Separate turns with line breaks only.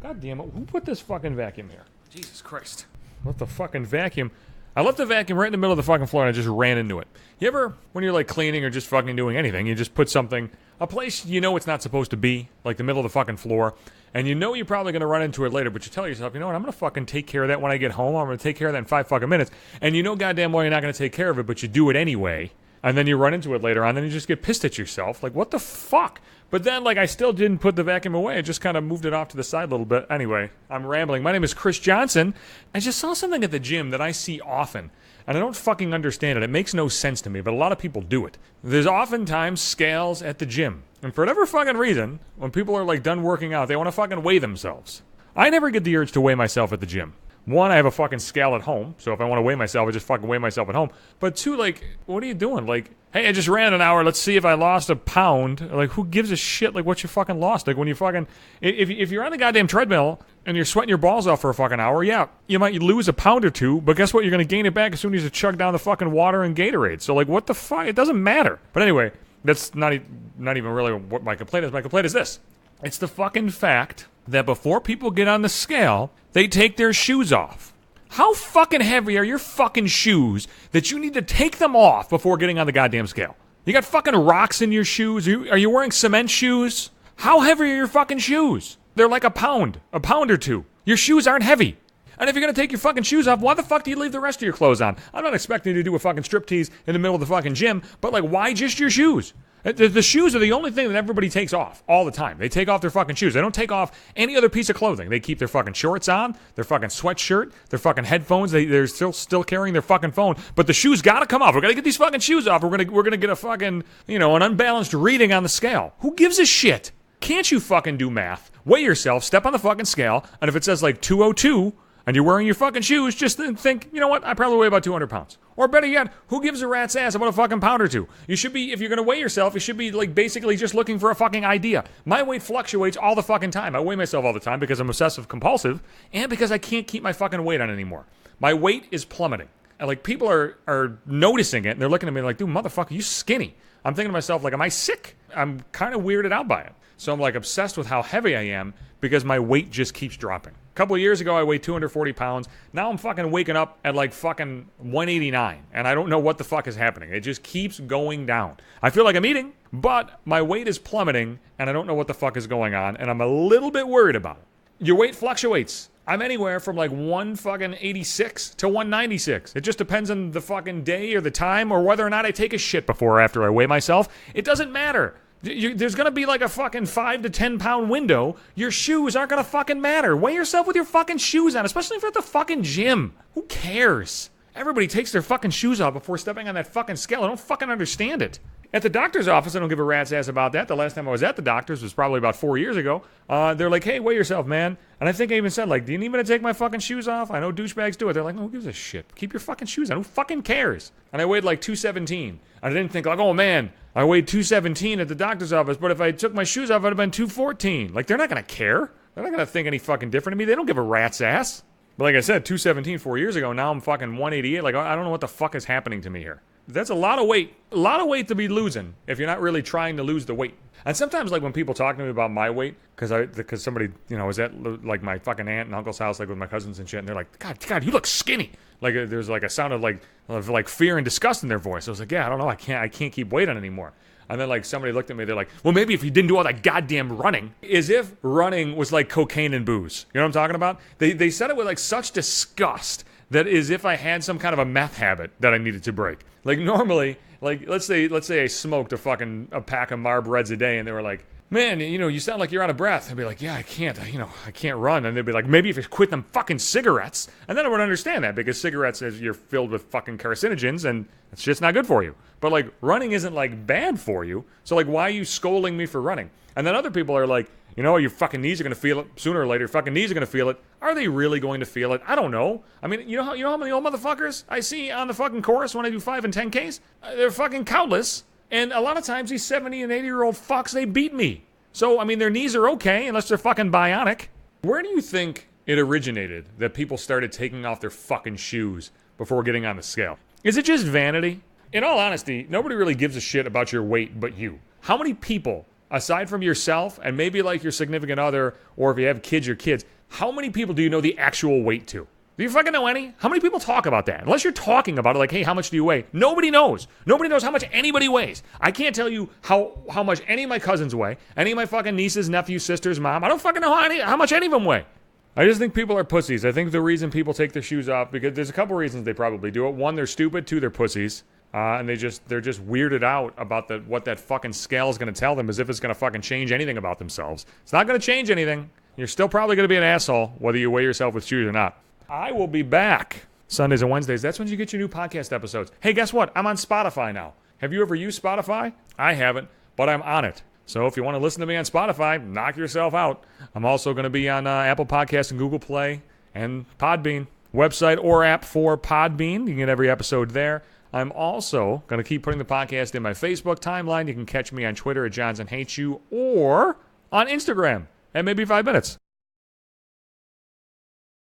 God damn it. Who put this fucking vacuum here?
Jesus Christ.
What the fucking vacuum? I left the vacuum right in the middle of the fucking floor and I just ran into it. You ever, when you're like cleaning or just fucking doing anything, you just put something, a place you know it's not supposed to be, like the middle of the fucking floor, and you know you're probably going to run into it later, but you tell yourself, you know what, I'm going to fucking take care of that when I get home. I'm going to take care of that in 5 fucking minutes. And you know goddamn well you're not going to take care of it, but you do it anyway. And then you run into it later on, then you just get pissed at yourself. Like, what the fuck? But then, like, I still didn't put the vacuum away. I just kind of moved it off to the side a little bit. Anyway, I'm rambling. My name is Chris Johnson. I just saw something at the gym that I see often. And I don't fucking understand it. It makes no sense to me, but a lot of people do it. There's oftentimes scales at the gym. And for whatever fucking reason, when people are, like, done working out, they want to fucking weigh themselves. I never get the urge to weigh myself at the gym. One, I have a fucking scale at home, so if I want to weigh myself, I just fucking weigh myself at home. But two, like, what are you doing? Like, hey, I just ran an hour, let's see if I lost a pound. Like, who gives a shit, like, what you fucking lost? Like, when you fucking, if you're on the goddamn treadmill and you're sweating your balls off for a fucking hour, yeah, you might lose a pound or two, but guess what? You're going to gain it back as soon as you chug down the fucking water and Gatorade. So, like, what the fuck? It doesn't matter. But anyway, that's not even really what my complaint is. My complaint is this. It's the fucking fact that before people get on the scale, they take their shoes off. How fucking heavy are your fucking shoes that you need to take them off before getting on the goddamn scale? You got fucking rocks in your shoes? Are you wearing cement shoes? How heavy are your fucking shoes? They're like a pound or two. Your shoes aren't heavy. And if you're going to take your fucking shoes off, why the fuck do you leave the rest of your clothes on? I'm not expecting you to do a fucking striptease in the middle of the fucking gym, but like, why just your shoes? The shoes are the only thing that everybody takes off all the time. They take off their fucking shoes. They don't take off any other piece of clothing. They keep their fucking shorts on, their fucking sweatshirt, their fucking headphones. They're still carrying their fucking phone. But the shoes gotta come off. We're gonna get these fucking shoes off. We're gonna get a fucking, an unbalanced reading on the scale. Who gives a shit? Can't you fucking do math? Weigh yourself, step on the fucking scale, and if it says like 202, and you're wearing your fucking shoes, just think, you know what, I probably weigh about 200 pounds. Or better yet, who gives a rat's ass about a fucking pound or two? You should be, if you're going to weigh yourself, you should be like basically just looking for a fucking idea. My weight fluctuates all the fucking time. I weigh myself all the time because I'm obsessive compulsive and because I can't keep my fucking weight on anymore. My weight is plummeting. And like people are noticing it and they're looking at me like, dude, motherfucker, you skinny. I'm thinking to myself like, am I sick? I'm kind of weirded out by it. So I'm like obsessed with how heavy I am because my weight just keeps dropping. A couple of years ago, I weighed 240 pounds. Now I'm fucking waking up at like fucking 189. And I don't know what the fuck is happening. It just keeps going down. I feel like I'm eating, but my weight is plummeting and I don't know what the fuck is going on. And I'm a little bit worried about it. Your weight fluctuates. I'm anywhere from like 186 to 196. It just depends on the fucking day or the time or whether or not I take a shit before or after I weigh myself. It doesn't matter. There's going to be like a fucking 5 to 10 pound window. Your shoes aren't going to fucking matter. Weigh yourself with your fucking shoes on, especially if you're at the fucking gym. Who cares? Everybody takes their fucking shoes off before stepping on that fucking scale. I don't fucking understand it. At the doctor's office, I don't give a rat's ass about that. The last time I was at the doctor's was probably about 4 years ago. They're like, hey, weigh yourself, man. And I think I even said, like, do you need me to take my fucking shoes off? I know douchebags do it. They're like, no, who gives a shit? Keep your fucking shoes on. Who fucking cares? And I weighed like 217. I didn't think like, oh, man, I weighed 217 at the doctor's office, but if I took my shoes off, I'd have been 214. Like, they're not going to care. They're not going to think any fucking different to me. They don't give a rat's ass. But like I said, 217 4 years ago. Now I'm fucking 188. Like, I don't know what the fuck is happening to me here. That's a lot of weight. A lot of weight to be losing if you're not really trying to lose the weight. And sometimes, like, when people talk to me about my weight, because somebody, was at, like, my fucking aunt and uncle's house, like, with my cousins and shit, and they're like, God, you look skinny. Like, there's, like, a sound of, like fear and disgust in their voice. I was like, yeah, I don't know. I can't keep weight on anymore. And then, like, somebody looked at me, they're like, well, maybe if you didn't do all that goddamn running. As if running was like cocaine and booze. You know what I'm talking about? They said it with, like, such disgust that as if I had some kind of a meth habit that I needed to break. Like, normally, like, let's say I smoked a pack of Marb Reds a day, and they were like, man, you sound like you're out of breath. I'd be like, yeah, I can't run. And they'd be like, maybe if you quit them fucking cigarettes. And then I would understand that, because cigarettes, you're filled with fucking carcinogens, and it's just not good for you. But, like, running isn't, like, bad for you. So, like, why are you scolding me for running? And then other people are like, your fucking knees are going to feel it sooner or later. Your fucking knees are going to feel it. Are they really going to feel it? I don't know. I mean, you know how many old motherfuckers I see on the fucking course when I do 5 and 10Ks? They're fucking countless. And a lot of times these 70 and 80-year-old fucks, they beat me. So, I mean, their knees are okay unless they're fucking bionic. Where do you think it originated that people started taking off their fucking shoes before getting on the scale? Is it just vanity? In all honesty, nobody really gives a shit about your weight but you. How many people aside from yourself and maybe like your significant other, or if you have kids, your kids, how many people do you know the actual weight to? Do you fucking know any? How many people talk about that? Unless you're talking about it like, hey, how much do you weigh? Nobody knows. Nobody knows how much anybody weighs. I can't tell you how much any of my cousins weigh, any of my fucking nieces, nephews, sisters, mom. I don't fucking know how much any of them weigh. I just think people are pussies. I think the reason people take their shoes off, because there's a couple reasons they probably do it. One, they're stupid. Two, they're pussies. And they're just weirded out about what that fucking scale is going to tell them, as if it's going to fucking change anything about themselves. It's not going to change anything. You're still probably going to be an asshole, whether you weigh yourself with shoes or not. I will be back Sundays and Wednesdays. That's when you get your new podcast episodes. Hey, guess what? I'm on Spotify now. Have you ever used Spotify? I haven't, but I'm on it. So if you want to listen to me on Spotify, knock yourself out. I'm also going to be on Apple Podcasts and Google Play and Podbean. Website or app for Podbean. You can get every episode there. I'm also going to keep putting the podcast in my Facebook timeline. You can catch me on Twitter at JohnsonHatesYou or on Instagram at Maybe 5 Minutes.